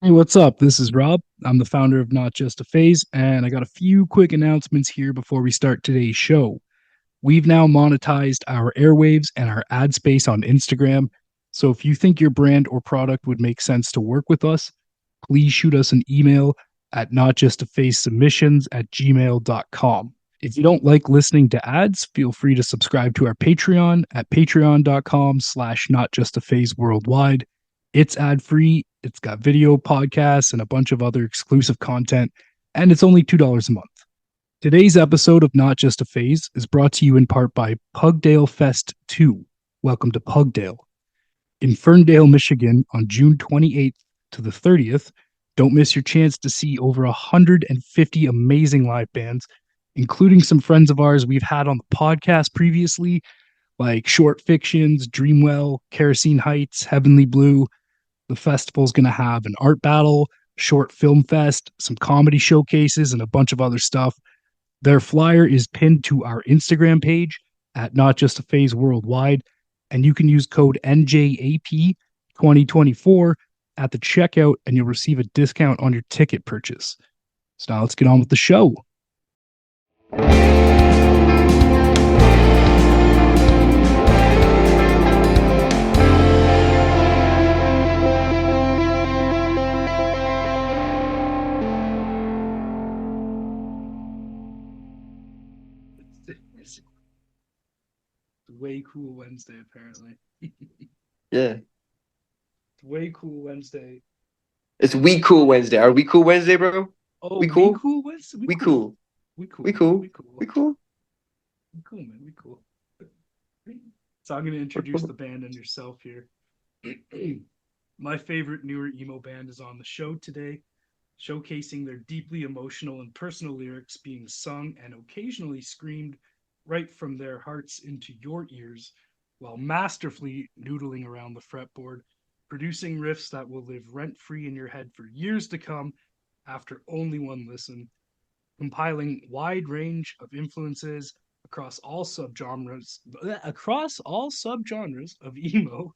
Hey, what's up? This is Rob. I'm the founder of Not Just a Phase, and I got a few quick announcements here before we start today's show. We've now monetized our airwaves and our ad space on Instagram. So if you think your brand or product would make sense to work with us, please shoot us an email at notjustaphaysubmissions@gmail.com. If you don't like listening to ads, feel free to subscribe to our Patreon at patreon.com/notjustaphase worldwide. It's ad free. It's got video podcasts and a bunch of other exclusive content, and it's only $2 a month. Today's episode of Not Just a Phase is brought to you in part by Pugdale Fest 2. Welcome to Pugdale. In Ferndale, Michigan on June 28th to the 30th, don't miss your chance to see over 150 amazing live bands, including some friends of ours we've had on the podcast previously, like Short Fictions, Dreamwell, Kerosene Heights, Heavenly Blue. The festival's going to have an art battle, short film fest, some comedy showcases, and a bunch of other stuff. Their flyer is pinned to our Instagram page at Not Just a Phase Worldwide, and you can use code NJAP2024 at the checkout, and you'll receive a discount on your ticket purchase. So now let's get on with the show. It's way cool Wednesday, apparently. Yeah. It's way cool Wednesday. It's We Cool Wednesday. Are we cool Wednesday, bro? Oh, we cool? We cool Wednesday? We cool. We cool. We cool. We cool. We cool. We cool, man. We cool. So I'm going to introduce the band and yourself here. My favorite newer emo band is on the show today, showcasing their deeply emotional and personal lyrics being sung and occasionally screamed right from their hearts into your ears, while masterfully noodling around the fretboard, producing riffs that will live rent-free in your head for years to come after only one listen, compiling wide range of influences across all subgenres of emo,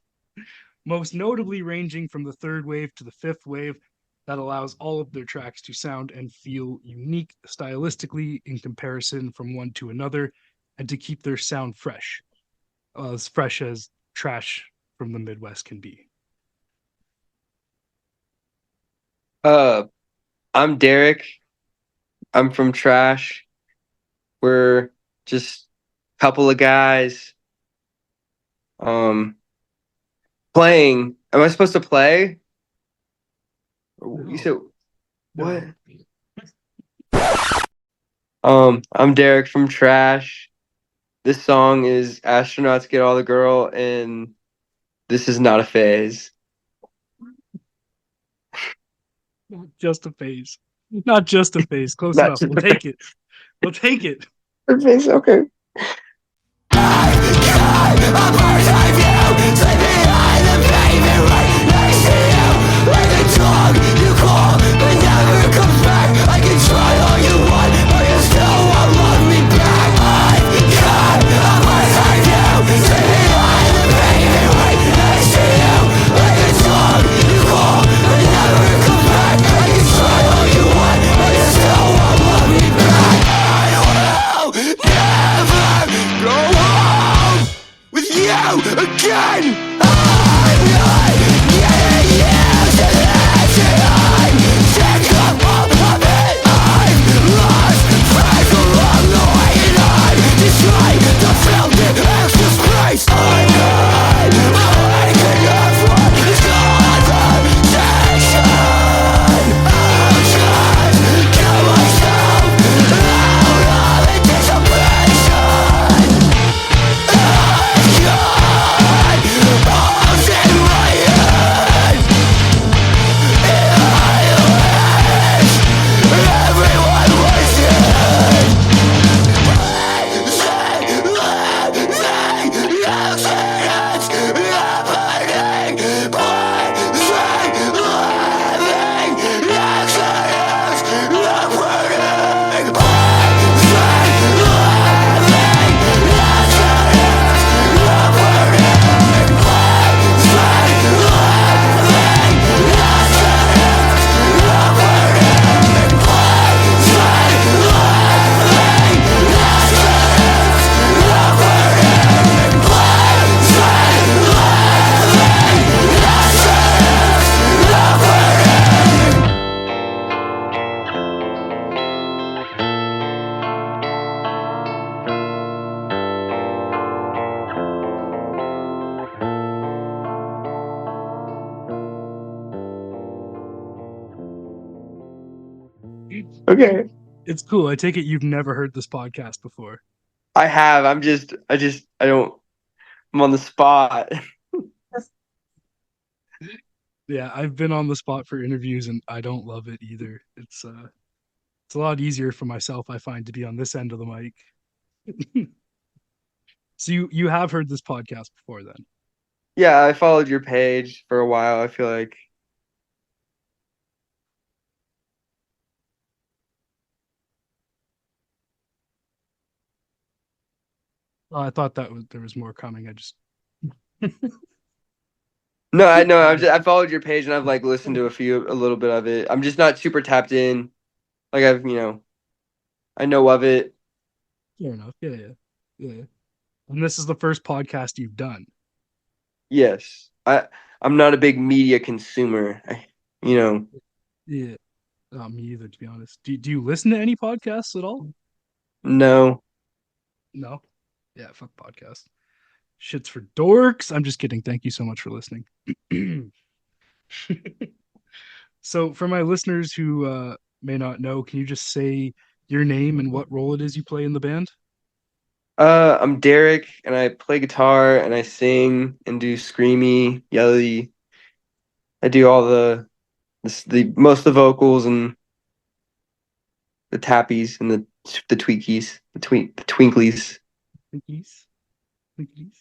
most notably ranging from the third wave to the fifth wave, that allows all of their tracks to sound and feel unique stylistically in comparison from one to another, and to keep their sound fresh, as fresh as Trsh from the Midwest can be. I'm Derek. I'm from Trsh. We're just a couple of guys. Playing. Am I supposed to play? You said what? I'm Derek from Trsh. This song is Astronauts Get All the Girl, and this is not a phase. Not just a phase. Not just a phase. Close enough. We'll take it. We'll take it. A phase, okay. Again! Right Okay. It's cool. I take it you've never heard this podcast before. I have. I don't. I'm on the spot. Yeah, I've been on the spot for interviews and I don't love it either. It's a lot easier for myself, I find, to be on this end of the mic. So you have heard this podcast before then. Yeah, I followed your page for a while. I feel like. I thought that was there was more coming. I just No, I know. I followed your page and I've like listened to a little bit of it. I'm just not super tapped in. Like I know of it. fair enough. Yeah, yeah. Yeah. And this is the first podcast you've done. Yes. I'm not a big media consumer. You know, Yeah. Me either, to be honest. Do you listen to any podcasts at all? no. No. Yeah, fuck podcasts. Shit's for dorks. I'm just kidding. Thank you so much for listening. So, for my listeners who may not know, can you just say your name and what role it is you play in the band? I'm Derek and I play guitar and I sing and do screamy, yelly. I do all the most of the vocals and the tappies and the tweakies, the twinklys. Twinkies, Twinkies.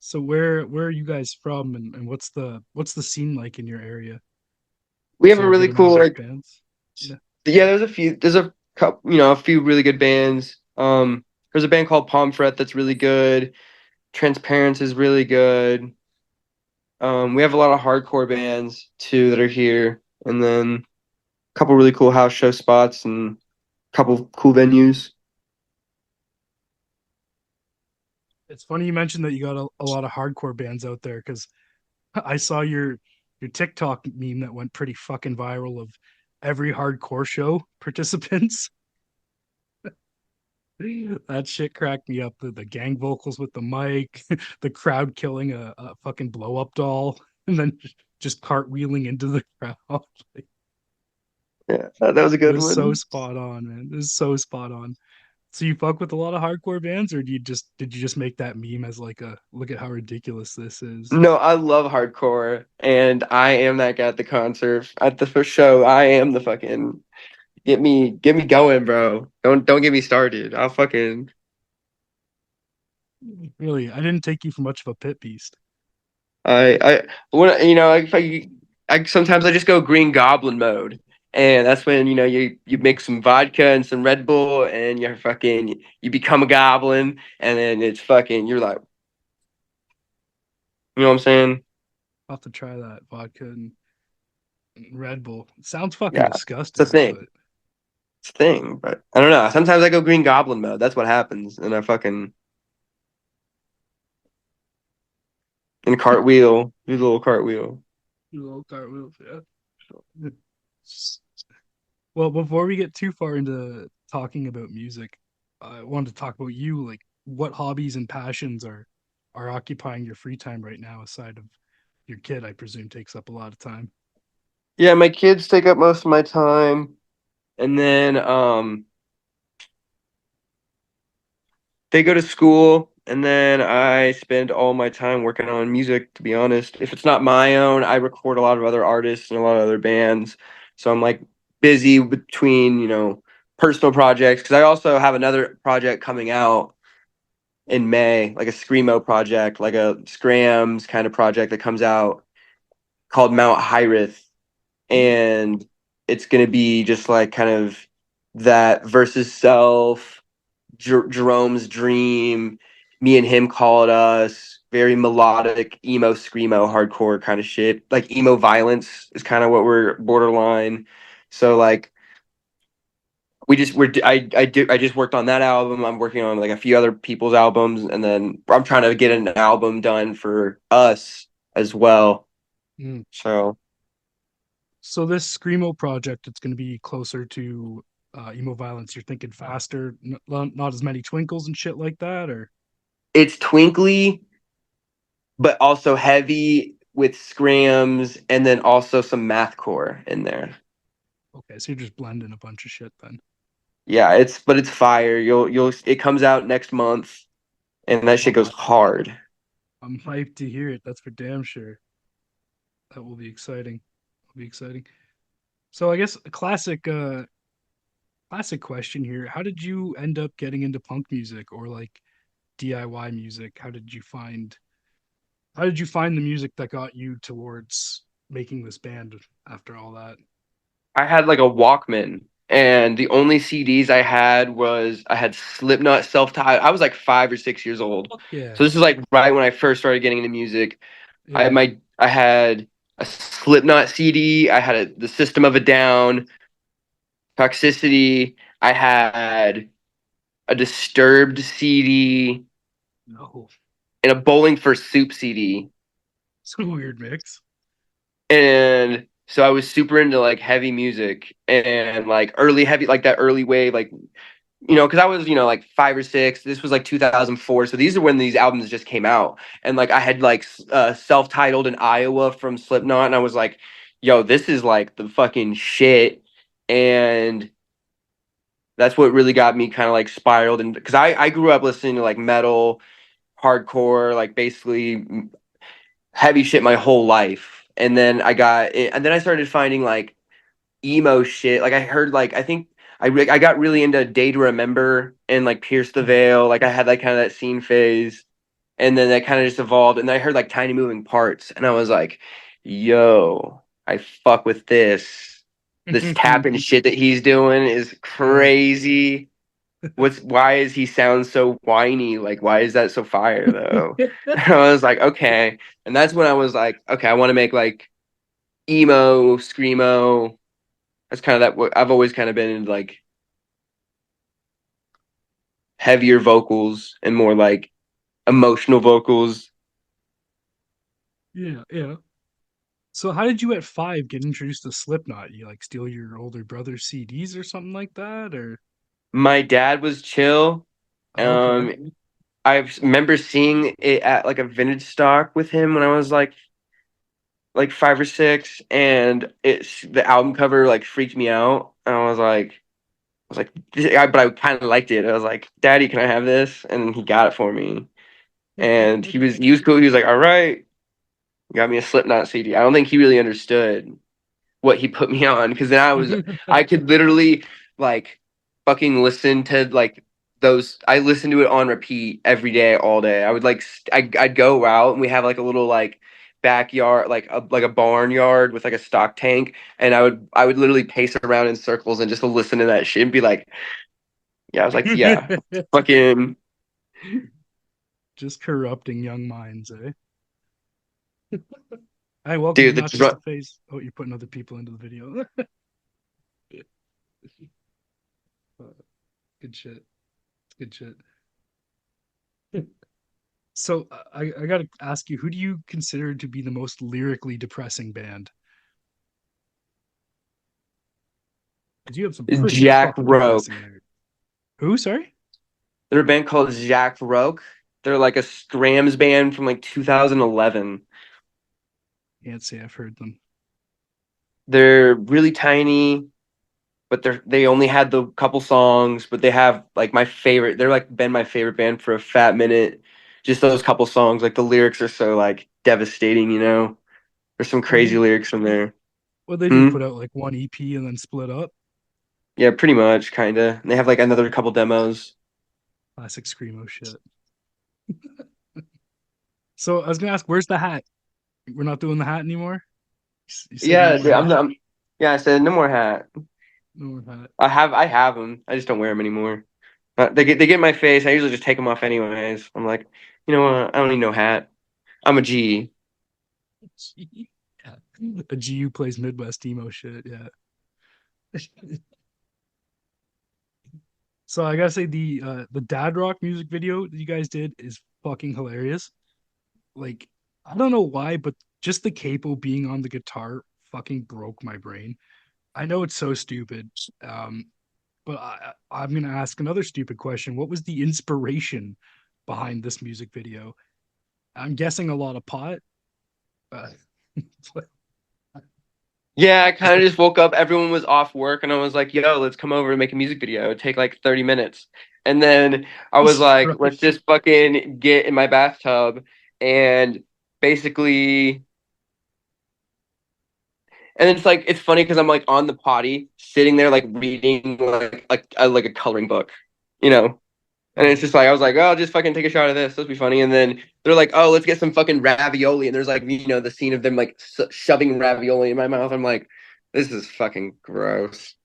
So, where are you guys from, and what's the scene like in your area? We Is have a there a good really amount cool of like bands? Yeah. yeah, there's a couple, a few really good bands. There's a band called Pomfret that's really good. Transparent is really good. We have a lot of hardcore bands too that are here, and then a couple really cool house show spots and a couple cool venues. It's funny you mentioned that you got a lot of hardcore bands out there because I saw your TikTok meme that went pretty fucking viral of every hardcore show participants. That shit cracked me up. The gang vocals with the mic, the crowd killing a fucking blow up doll, and then just cartwheeling into the crowd. Yeah, that was a It good was so one. spot on, man. It was so spot on. So you fuck with a lot of hardcore bands, or did you just make that meme as like a look at how ridiculous this is? No, I love hardcore, and I am that guy at the concert. At the first show, I am the fucking get me going, bro. Don't get me started. I'll fucking Really, I didn't take you for much of a pit beast. I when if I sometimes I just go green goblin mode. And that's when you mix some vodka and some Red Bull and you become a goblin and then it's fucking you're like you know what I'm saying? I'll have to try that vodka and Red Bull. It sounds fucking Yeah. It's a disgusting, thing. but It's a thing, but I don't know. Sometimes I go green goblin mode. That's what happens. And I fucking and cartwheel, do the little cartwheel. little cartwheels, yeah. Well, before we get too far into talking about music, I wanted to talk about you. Like, what hobbies and passions are occupying your free time right now, aside of your kid? I presume takes up a lot of time. Yeah, my kids take up most of my time. And then they go to school and then I spend all my time working on music, to be honest. If it's not my own, I record a lot of other artists and a lot of other bands. So I'm like busy between, personal projects because I also have another project coming out in May, like a screamo project, like a scrams kind of project that comes out called Mount Hyrith. And it's going to be just like kind of that versus self Jerome's dream. Me and him call it us. Very melodic, emo, screamo, hardcore kind of shit. Like emo violence is kind of what we're borderline. So like I just worked on that album. I'm working on like a few other people's albums, and then I'm trying to get an album done for us as well. Mm. So So this screamo project, it's going to be closer to emo violence. You're thinking faster, not as many twinkles and shit like that, or it's twinkly, but also heavy with scrams, and then also some mathcore in there. Okay, so you're just blending a bunch of shit then. Yeah, it's fire. You'll it comes out next month, and that shit Oh, goes hard. I'm hyped to hear it. That's for damn sure. That will be exciting. Will be exciting. So I guess a classic question here. How did you end up getting into punk music or like DIY music? How did you find the music that got you towards making this band after all that? I had like a Walkman, and the only CDs I had Slipknot self-titled. I was like 5 or 6 years old, Fuck yeah. so this is like right when I first started getting into music. Yeah. I had a Slipknot CD. I had the System of a Down, Toxicity. I had a Disturbed CD No. and a Bowling for Soup CD. It's a weird mix. And so I was super into like heavy music and like early heavy, like that early wave, like because I was, like 5 or 6. This was like 2004, so these are when these albums just came out, and like I had like self-titled in Iowa from Slipknot, and I was like, "Yo, this is like the fucking shit," and that's what really got me kind of like spiraled, and because I grew up listening to like metal, hardcore, like basically heavy shit my whole life, and then I started finding like emo shit. Like I heard like I think I got really into Day to Remember and like Pierce the Veil. Like I had like kind of that scene phase, and then that kind of just evolved. And then I heard like Tiny Moving Parts, and I was like, "Yo, I fuck with this. This tapping shit that he's doing is Yeah. crazy. Why is he sound so whiny? Like why is that so fire though?" And I was like, "Okay." And that's when I was like, "Okay, I want to make like emo, screamo." That's kind of that what I've always kind of been in like heavier vocals and more like emotional vocals. Yeah, yeah. So how did you at 5 get introduced to Slipknot? You like steal your older brother's CDs or something like that, or My dad was chill. okay. Um, I remember seeing it at like a vintage stock with him when I was like 5 or 6, and it's the album cover like freaked me out. And but I kind of liked it. I was like, "Daddy, can I have this?" And he got it for me. And he was cool. He was like, "All right," got me a Slipknot CD. I don't think he really understood what he put me on because then I could literally like fucking listen to like those. I listened to it on repeat every day, all day. I would like I'd go out and we have like a little like backyard, like a barnyard with like a stock tank, and I would literally pace around in circles and just listen to that shit and be like, yeah, I was like, yeah, fucking Just corrupting young minds, eh? Hi, welcome to dude, Not Just a Phase. Oh, you're putting other people into the video. Good shit. Good shit. So I gotta ask you, who do you consider to be the most lyrically depressing band? Because you have some pretty Jack fucking Roke. depressing lyrics. Who? Sorry, They're a band called Jack Roke. They're like a Scrams band from like 2011. can't say I've heard them. They're really tiny, but they only had the couple songs, but they have like my favorite. They're like been my favorite band for a fat minute. Just those couple songs, like the lyrics are so like devastating. There's some What crazy they lyrics from there. what they do? Hmm? Put out like one EP and then split up. Yeah, pretty much, kinda. And they have like another couple demos. Classic screamo shit. So I was gonna ask, where's the hat? We're not doing the hat anymore. You said no Yeah, more dude, hat. yeah. I said no more hat. No more hat. I have them. I just don't wear them anymore. They get in my face. I usually just take them off anyways. I'm like, you know what? I don't need no hat. I'm a G. G. Yeah. A GU plays Midwest emo shit. Yeah. So I gotta say the dad rock music video that you guys did is fucking hilarious. Like I don't know why, but just the capo being on the guitar fucking broke my brain. I know it's so stupid, but I'm gonna ask another stupid question. What was the inspiration behind this music video? I'm guessing a lot of pot. Uh, Yeah, I kind of just woke up. Everyone was off work, and I was like, "Yo, let's come over and make a music video. It'd take like 30 minutes." And then I was Jesus like, "Let's Christ. just fucking get in my bathtub and basically." And it's like it's funny because I'm like on the potty, sitting there like reading like a coloring book, you know. And it's Oh, just like I was like, "Oh, I'll just fucking take a shot of this. This will be funny." And then they're like, "Oh, let's get some fucking ravioli." And there's like the scene of them like shoving ravioli in my mouth. I'm like, "This is fucking gross."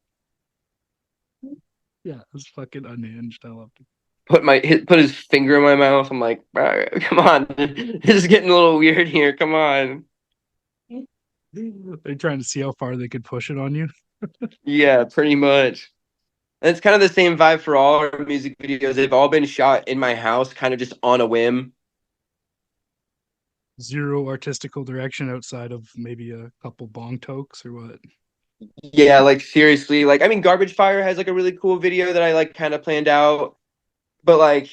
yeah, it's fucking unhinged. I love it. Put his finger in my mouth. I'm like, "Bro, come on, this is getting a little weird here. Come on." They're trying to see how far they could push it on you. Yeah, pretty much. And it's kind of the same vibe for all our music videos. They've all been shot in my house, kind of just on a whim. Zero artistical direction outside of maybe a couple bong tokes or what? Yeah, like seriously. Like I mean, Garbage Fire has like a really cool video that I like kind of planned out. But like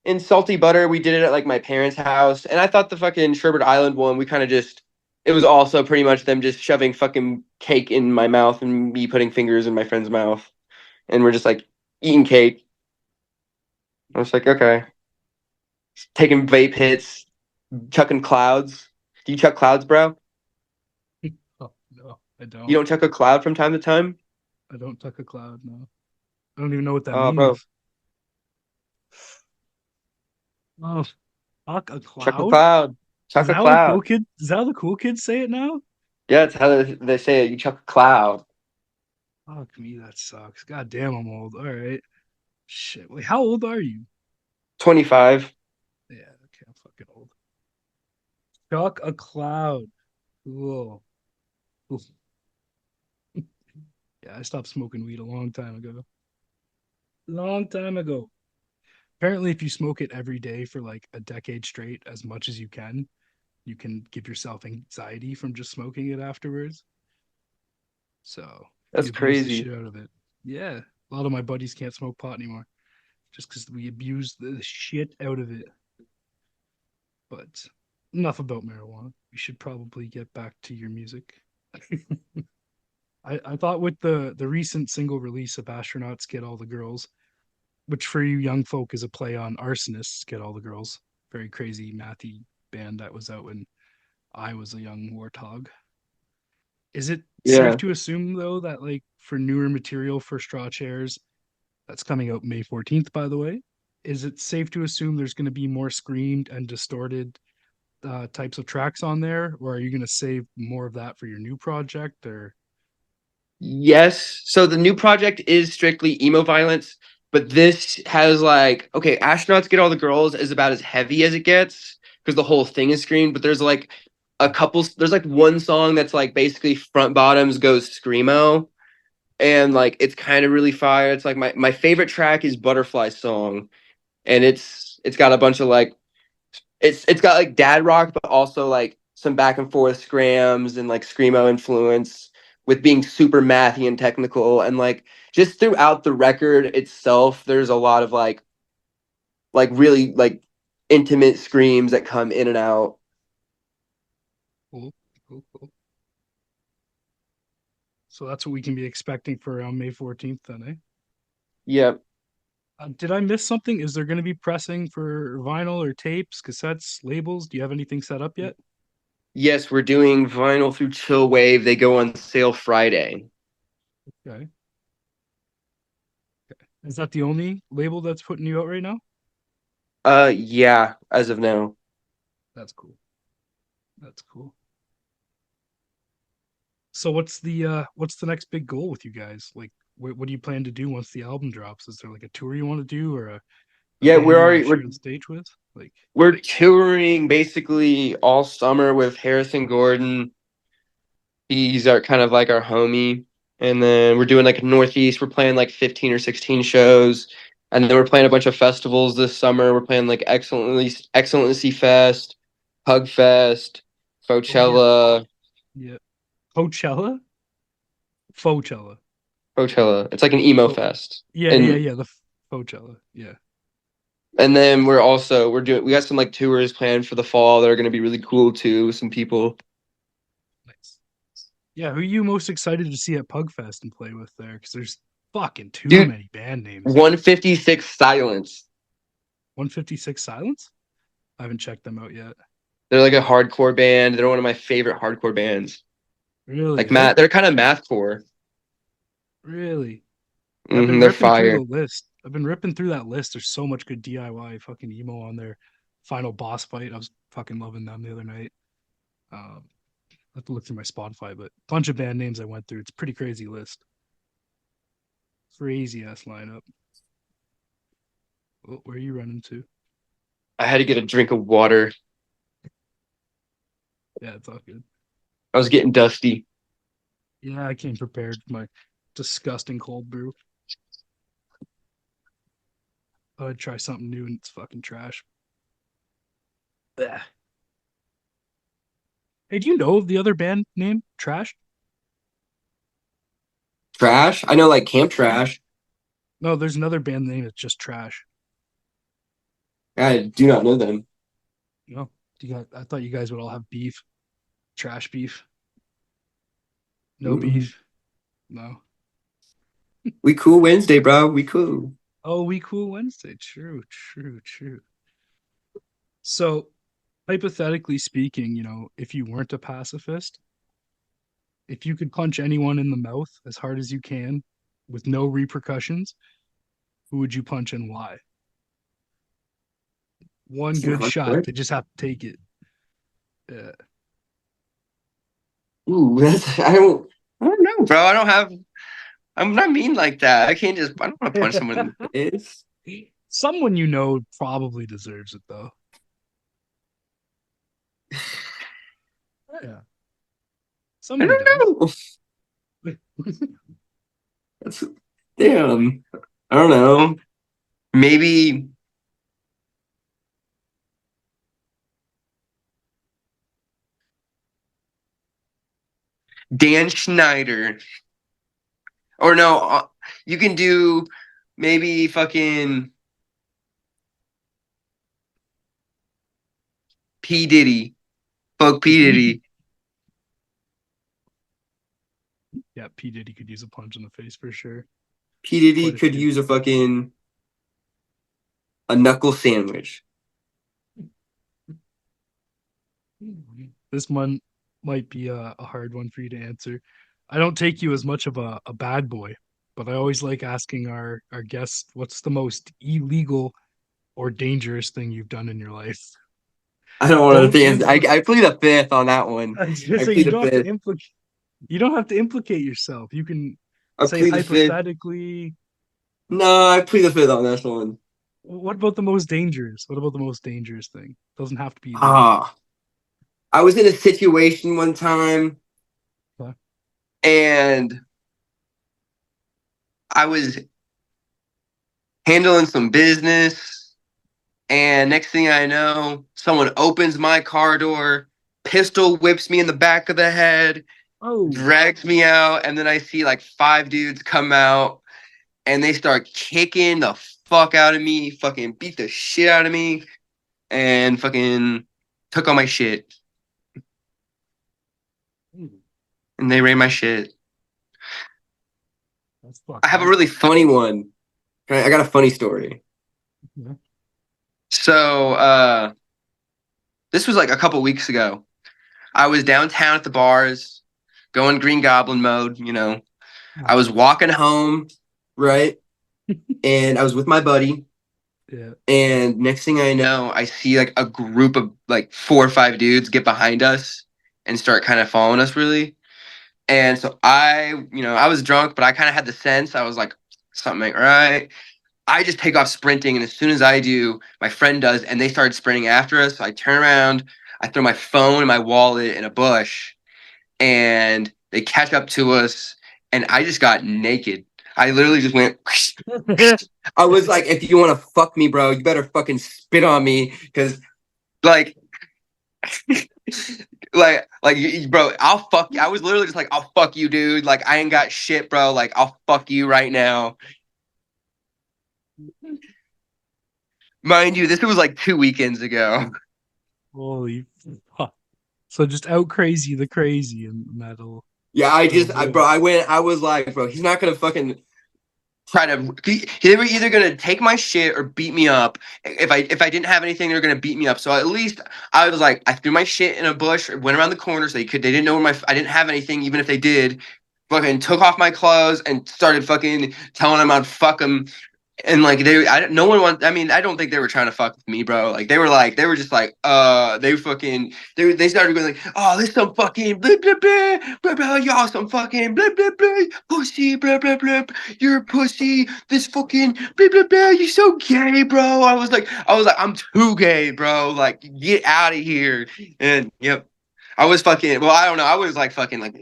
in Salty Butter, we did it at like my parents' house, and I thought the fucking Sherbert Island one, we kind of just it was also pretty much them just shoving fucking cake in my mouth and me putting fingers in my friend's mouth, and we're just like eating cake. I was like, okay, taking vape hits, chucking clouds. Do you chuck clouds, bro? Oh no, I You don't. don't chuck a cloud from time to time? I don't tuck a cloud. No, I don't even know what that Oh, bro, means. Oh, tuck a chuck a cloud? cloud, Is chuck that a how the cool cloud. kid? Is that how the cool kids say it now? Yeah, that's how they say it. You chuck a cloud. Fuck me, that sucks. God damn, I'm old. All right, shit. Wait, how old are you? 25. Yeah, okay, I'm fucking old. Tuck a cloud. Cool. Cool. Yeah, I stopped smoking weed a long time ago. Long time ago. Apparently, if you smoke it every day for like a decade straight, as much as you can give yourself anxiety from just smoking it afterwards. So if you That's abuse the crazy. shit out of it, yeah. A lot of my buddies can't smoke pot anymore just because we abuse the shit out of it. But enough about marijuana. We should probably get back to your music. I thought with the recent single release of Astronauts Get All the Girls, which for you young folk is a play on Arsonists Get All the Girls, very crazy mathy band that was out when I was a young warthog. Is it safe Yeah. to assume though that like for newer material for Straw Chairs that's coming out May 14th, by the way, is it safe to assume there's going to be more screamed and distorted types of tracks on there, or are you going to save more of that for your new project? Or Yes. So the new project is strictly emo violence, but this has like okay, astronauts get all the girls is about as heavy as it gets because the whole thing is screamed. But there's like a couple. There's like one song that's like basically front bottoms goes screamo, and like it's kind of really fire. It's like my favorite track is Butterfly Song, and it's got a bunch of like it's got like dad rock, but also like some back and forth scrams and like screamo influence with being super mathy and technical and like just throughout the record itself, there's a lot of like really like intimate screams that come in and out. cool, cool, cool. So that's what we can be expecting for around May 14th, then, eh? Yeah. Did I miss something? Is there going to be pressing for vinyl or tapes, cassettes, labels? Do you have anything set up yet? Yes, we're doing vinyl through Chill Wave. They go on sale Friday. Okay. Is that the only label that's putting you out right now? Yeah, as of now. That's cool. That's cool. So what's the next big goal with you guys? Like what do you plan to do once the album drops? Is there like a tour you want to do or a Yeah, band you want to share the stage with? Like we're touring basically all summer with Harrison Gordon. He's our kind of like our homie. And then we're doing like Northeast. We're playing like 15 or 16 shows. And then we're playing a bunch of festivals this summer. We're playing like Excellency Fest, Hug Fest, oh yeah, Fauxchella, yeah. Coachella? Fauxchella. Coachella. It's like an emo Fo fest. yeah, yeah, And yeah, the Coachella. Yeah. then we got some like tours planned for the fall that are gonna be really cool too with some people. Nice. Yeah, who are you most excited to see at Pugfest and play with there? Because there's fucking too Dude, many band names. 156 Silence. 156 Silence? I haven't checked them out yet. They're like a hardcore band. They're one of my favorite hardcore bands. Really? Like What? math, they're kind of mathcore. Really? Yeah, I've been They're ripping through fire. the list. I've been ripping through that list. There's so much good DIY fucking emo on there. Final boss fight. I was fucking loving them the other night. I have to look through my Spotify, but a bunch of band names I went through. It's a pretty crazy list. Crazy ass lineup. Oh, where are you running to? I had to get a drink of water. Yeah, it's all good. I was getting dusty. Yeah, I came prepared for my disgusting cold brew. I'd try something new and it's fucking trash. Blech. Hey, do you know of the other band name? Trash? Trash? I know like Camp Trash. No, there's another band name that's just trash. I do not know them. No, I thought you guys would all have beef. Trash beef. No Mm-mm. beef. No. We cool Wednesday, bro. We cool. Oh, we cool Wednesday. True, true, true. So, hypothetically speaking, if you weren't a pacifist, if you could punch anyone in the mouth as hard as you can with no repercussions, who would you punch and why? One It's an good hard shot. They question. just have to take it. Yeah. Ooh, I don't know, bro. I don't have. I'm not mean like that. I can't just. I don't want to punch someone in the face. Someone you know probably deserves it though. Yeah. I Somebody does. don't know. That's damn. I don't know. Maybe Dan Schneider. Or no, you can do maybe fucking P Diddy. Fuck P Diddy. Yeah, P Diddy could use a punch in the face for sure. P Diddy Quite a could few. use a knuckle sandwich. This one might be a hard one for you to answer. I don't take you as much of a bad boy, but I always like asking our guests what's the most illegal or dangerous thing you've done in your life. I don't want Don't to dance. implicate. I plead the fifth on that one. I was gonna I say plead you the don't have to fifth. implicate. You don't have to implicate yourself. You can I say plead the fifth. hypothetically. No, I plead the fifth on this one. What about the most dangerous? What about the most dangerous thing? Doesn't have to be illegal. Ah, I was in a situation one time Okay. and I was handling some business. And next thing I know, someone opens my car door, pistol whips me in the back of the head, Oh, drags me out, and then I see like five dudes come out and they start kicking the fuck out of me, fucking beat the shit out of me, and fucking took all my shit. And they ran my shit. that's I fucked have a up. really funny one. I got a funny story. Yeah. So this was like a couple weeks ago. I was downtown at the bars, going Green Goblin mode, you know. I was walking home, right? And I was with my buddy. Yeah. And next thing I know, I see like a group of like four or five dudes get behind us and start kind of following us really. And so I was drunk, but I kind of had the sense. I was like, something ain't right. I just take off sprinting. And as soon as I do, my friend does, and they started sprinting after us. So I turn around, I throw my phone and my wallet in a bush, and they catch up to us. And I just got naked. I literally just went. I was like, if you want to fuck me, bro, you better fucking spit on me, because like, bro, I'll fuck you. I was literally just like, I'll fuck you, dude. Like, I ain't got shit, bro. Like, I'll fuck you right now. Mind you, this was like 2 weekends ago. Holy fuck. So just out crazy the crazy in metal. Yeah, Oh boy. I was like, bro, he's not gonna fucking try to. They were either gonna take my shit or beat me up. If I didn't have anything, they were gonna beat me up. So at least I was like, I threw my shit in a bush, went around the corner so they didn't know where I didn't have anything, even if they did. Fucking took off my clothes and started fucking telling them I'd fuck them. And like no one wants. I mean, I don't think they were trying to fuck with me, bro. They were just like, they started going like, oh, this some fucking blah blah blah blah blah, y'all some fucking blah blah blah, pussy blah blah blah, you're a pussy, this fucking blah blah blah, you so gay, bro. I was like, I'm too gay, bro. Like, get out of here. And yep, I was fucking. Well, I don't know. I was like fucking like.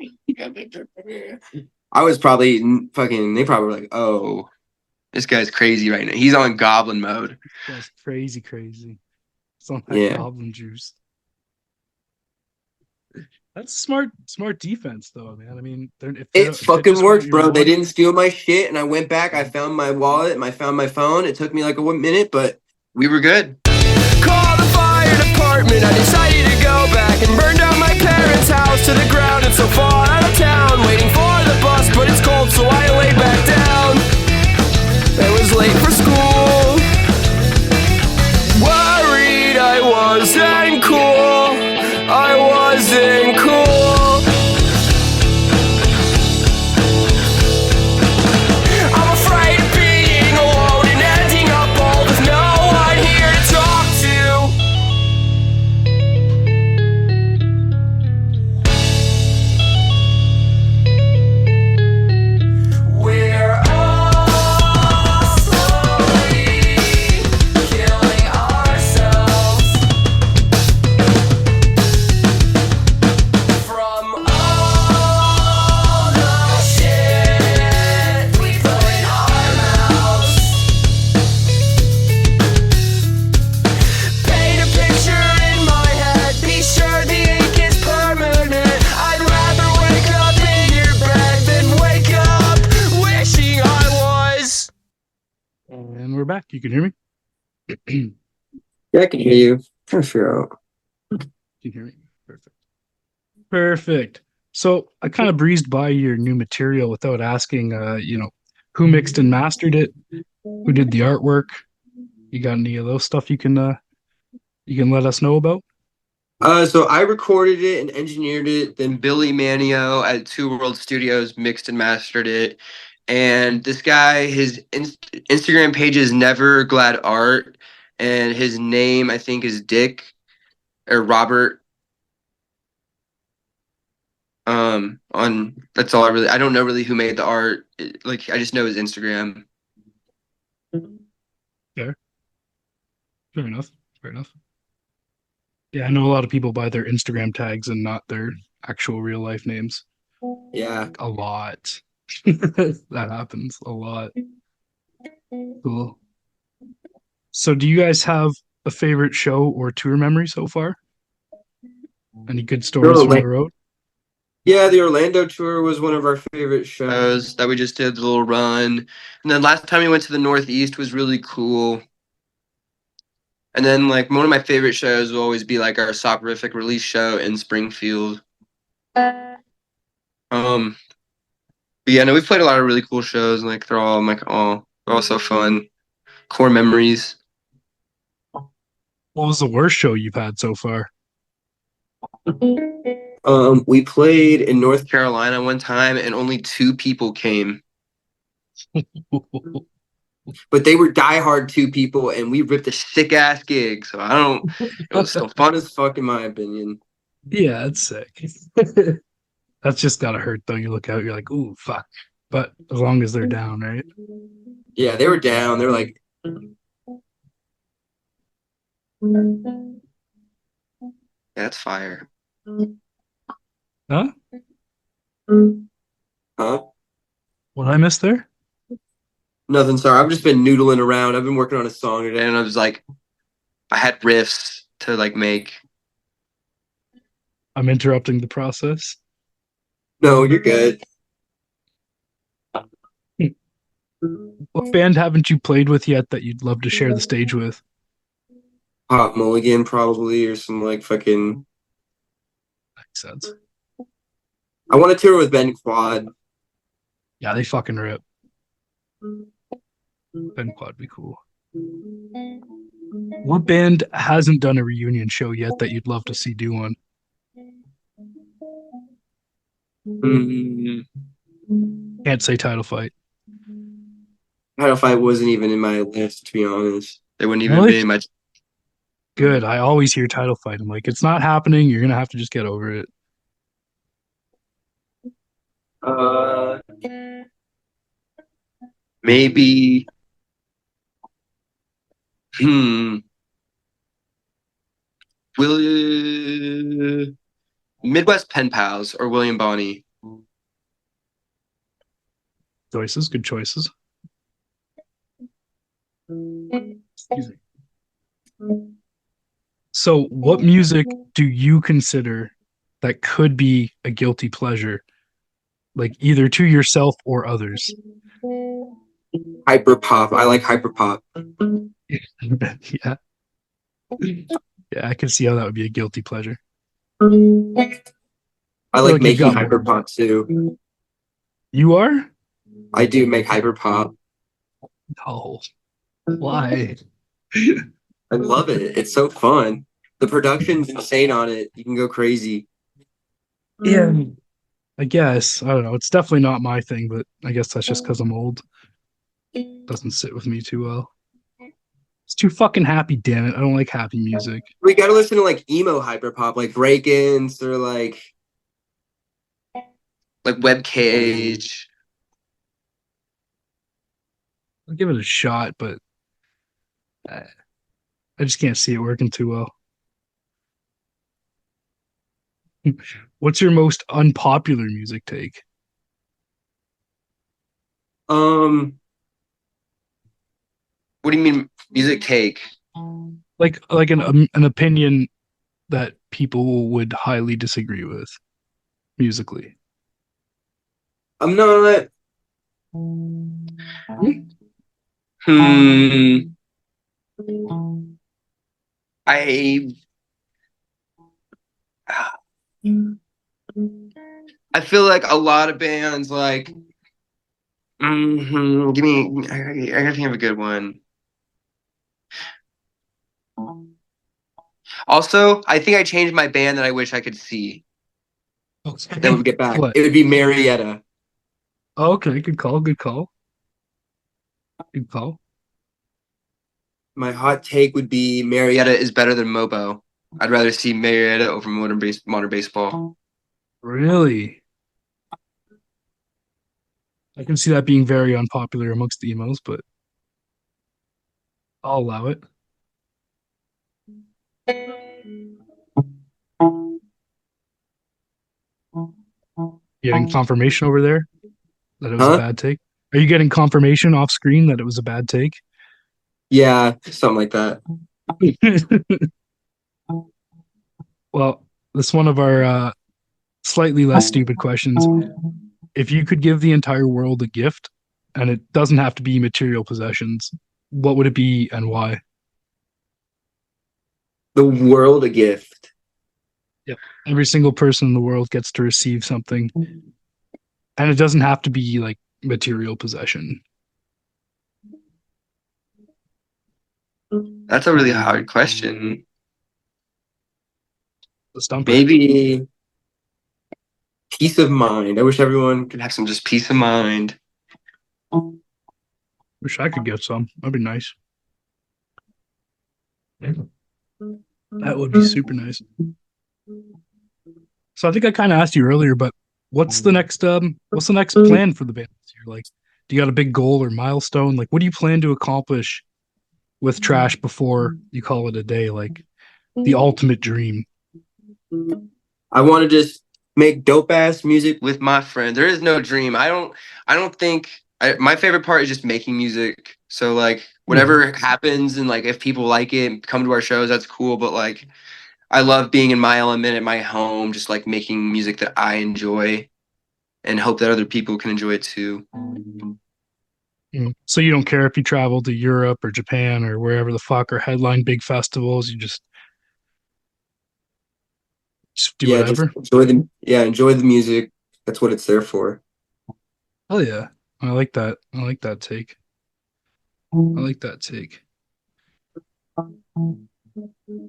I was probably fucking. They probably were like, oh. This guy's crazy right now. He's on goblin mode. That's crazy, crazy. It's on that Yeah. goblin juice. That's smart defense, though, man. I mean, It if they fucking just want worked, your bro. They money, didn't steal my shit, and I went back. I found my wallet, and I found my phone. It took me like a 1 minute, but we were good. Call the fire department. I decided to go back and burn down my parents' house to the ground. It's so far out of town, waiting for the bus, but it's cold, so I lay back down. I was late for school. Worried I wasn't cool. I wasn't cool. I'm afraid of being alone and ending up old with no one here to talk to. We're all slowly killing ourselves from all the shit we put in our mouths. Paint a picture in my head, be sure the ink is permanent. I'd rather wake up in your bed than wake up wishing I was. and we're back. You can hear me. Yeah, I can hear you. For sure. You can hear me. Perfect. Perfect. So I kind of breezed by your new material without asking, who mixed and mastered it, who did the artwork. You got any of those stuff you can let us know about? So I recorded it and engineered it. Then Billy Manio at Two World Studios mixed and mastered it. And this guy, his Instagram page is Never Glad Art, and his name I think is Dick or Robert. On that's all I don't know really who made the art. Like I just know his Instagram. Fair. Fair enough. Fair enough. Yeah, I know a lot of people buy their Instagram tags and not their actual real life names. Yeah. A lot. That happens a lot. Cool. So do you guys have a favorite show or tour memory so far? Any good stories from the road? Yeah, the Orlando tour was one of our favorite shows that we just did the little run. And then last time we went to the Northeast was really cool. And then like one of my favorite shows will always be like our Soporific release show in Springfield. But yeah, no, we've played a lot of really cool shows, and like they're all so fun. Core memories. What was the worst show you've had so far? We played in North Carolina one time, and only 2 people came. But they were diehard 2 people, and we ripped a sick ass gig. So I don't. It was still fun as fuck, in my opinion. Yeah, it's sick. That's just gotta hurt though. You look out, you're like, ooh, fuck. But as long as they're down, right? Yeah, they were down. They were like, that's fire. Huh? Huh? What I missed there? Nothing, sorry. I've just been noodling around. I've been working on a song today, and I was like, I had riffs to like make. I'm interrupting the process. No, you're good. What band haven't you played with yet that you'd love to share the stage with? Pop Mulligan, probably, or some like fucking. Makes sense. I want to tour with Ben Quad. Yeah, they fucking rip. Ben Quad would be cool. What band hasn't done a reunion show yet that you'd love to see do one? Mm, Can't say Title Fight. Title Fight wasn't even in my list, to be honest. They wouldn't even Really? be in my. Good. I always hear Title Fight. I'm like, it's not happening. You're gonna have to just get over it. Uh, maybe. Hmm. Will Midwest Pen Pals or William Bonney? Choices, good choices. Excuse me. So, what music do you consider that could be a guilty pleasure, like either to yourself or others? Hyper pop. I like hyper pop. Yeah. Yeah, I can see how that would be a guilty pleasure. I like like you making got hyper more. pop too. You are? I do make hyper pop. Oh, why? I love it. It's so fun. The production's insane on it. You can go crazy. Yeah. I guess. I don't know. It's definitely not my thing, but I guess that's just because I'm old. Doesn't sit with me too well. It's too fucking happy, damn it. I don't like happy music. We gotta listen to like emo hyper pop, like break-ins or like Web Cage. I'll give it a shot, but I just can't see it working too well. What's your most unpopular music take? What do you mean music take? Like an opinion that people would highly disagree with musically. I'm not. Hmm. I I feel like a lot of bands like. Give me. I gotta think of a good one. Also, I think I changed my band that I wish I could see. Okay. That would get back. What? It would be Marietta. Oh, okay, good call, good call. Good call. My hot take would be Marietta is better than Mobo. I'd rather see Marietta over modern baseball. Really? I can see that being very unpopular amongst the emos, but I'll allow it. Getting confirmation over there that it was a Huh? bad take? Are you getting confirmation off screen that it was a bad take? Yeah, something like that. Well, this is one of our slightly less stupid questions. If you could give the entire world a gift, and it doesn't have to be material possessions, what would it be and why? The world a gift. Yep. Every single person in the world gets to receive something. And it doesn't have to be like material possession. That's a really hard question. The stumper. Maybe peace of mind. I wish everyone could have some just peace of mind. Wish I could get some. That'd be nice. That would be super nice. So I think I kind of asked you earlier, but what's the next plan for the band this year? Like, do you got a big goal or milestone? Like, what do you plan to accomplish with Trsh before you call it a day? Like the ultimate dream. I want to just make dope ass music with my friends. There is no dream. I don't think my favorite part is just making music. So like whatever happens and like if people like it, come to our shows, that's cool. But like I love being in my element at my home, just like making music that I enjoy and hope that other people can enjoy it too. So you don't care if you travel to Europe or Japan or wherever the fuck or headline big festivals, you just do Yeah, whatever. just enjoy the music. That's what it's there for. Oh yeah, I like that. I like that take. I like that take.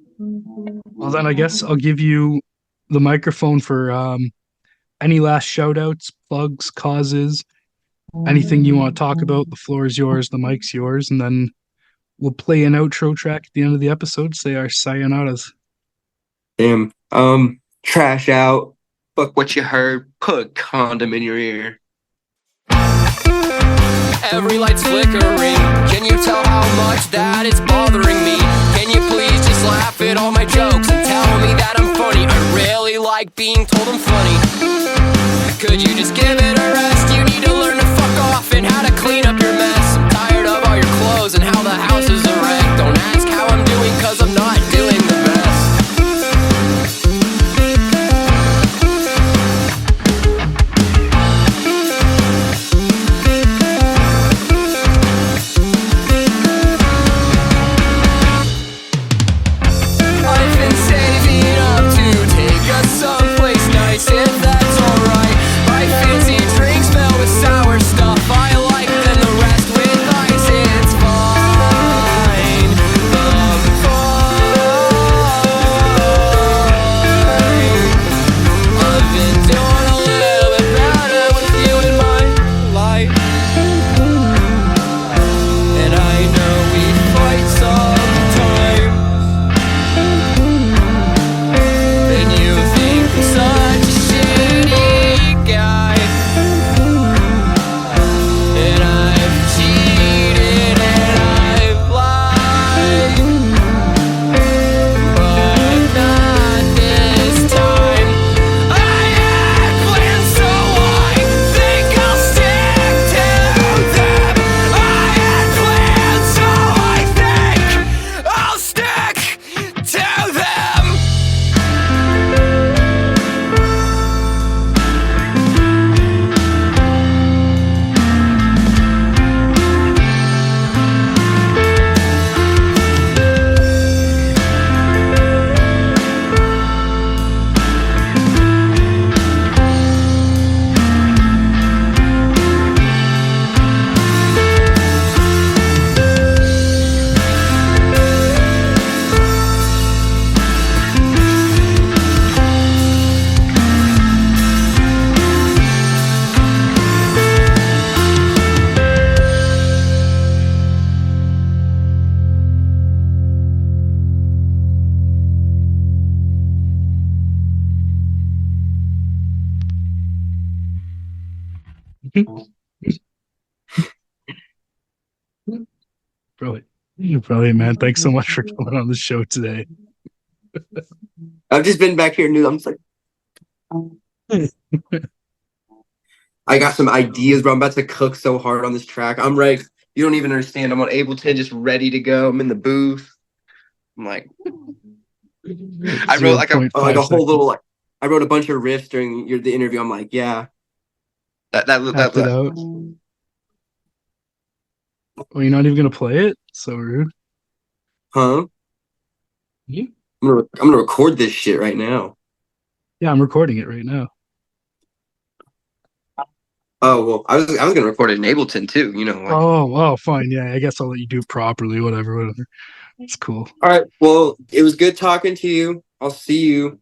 Well, then I guess I'll give you the microphone for any last shout outs, plugs, causes, anything you want to talk about. The floor is yours, the mic's yours, and then we'll play an outro track at the end of the episode, say our sayonara's. Damn. Trash out. Fuck what you heard. Put condom in your ear. Every light's flickering. Can you tell how much that is bothering me? Can you please just laugh at all my jokes and tell me that I'm funny? I really like being told I'm funny. Could you just give it a rest? You need to learn to fuck off and how to clean up your mess. I'm tired of all your clothes and how the house is a wreck. Don't ask how I'm doing, cause I'm not doing the best. If that's alright, my fancy drinks smell with sour stuff. I like them the rest with ice, it's fine. I'm fine. I've been doing a little bit better with you in my life, and I know we fight sometimes, and you think I'm such a shitty guy, and I've cheated and I've lied, but not this time. I had plans, so I think I'll stick to them. I had plans, so I think I'll stick to them. Brilliant, man. Thanks so much for coming on the show today. I've just been back here, I'm just like, I got some ideas, bro. I'm about to cook so hard on this track. I'm ready. You don't even understand. I'm on Ableton, just ready to go. I'm in the booth. I'm like, I wrote like a 0.5 whole seconds. little like. I wrote a bunch of riffs during the interview. I'm like, yeah, Tapped it out. Well, you're not even gonna play it? So rude. huh? Yeah. I'm gonna record this shit right now. Yeah, I'm recording it right now. Oh well, I was gonna record it in Ableton too. You know. Like, Oh, fine. Yeah, I guess I'll let you do it properly. Whatever. It's cool. all right. Well, it was good talking to you. I'll see you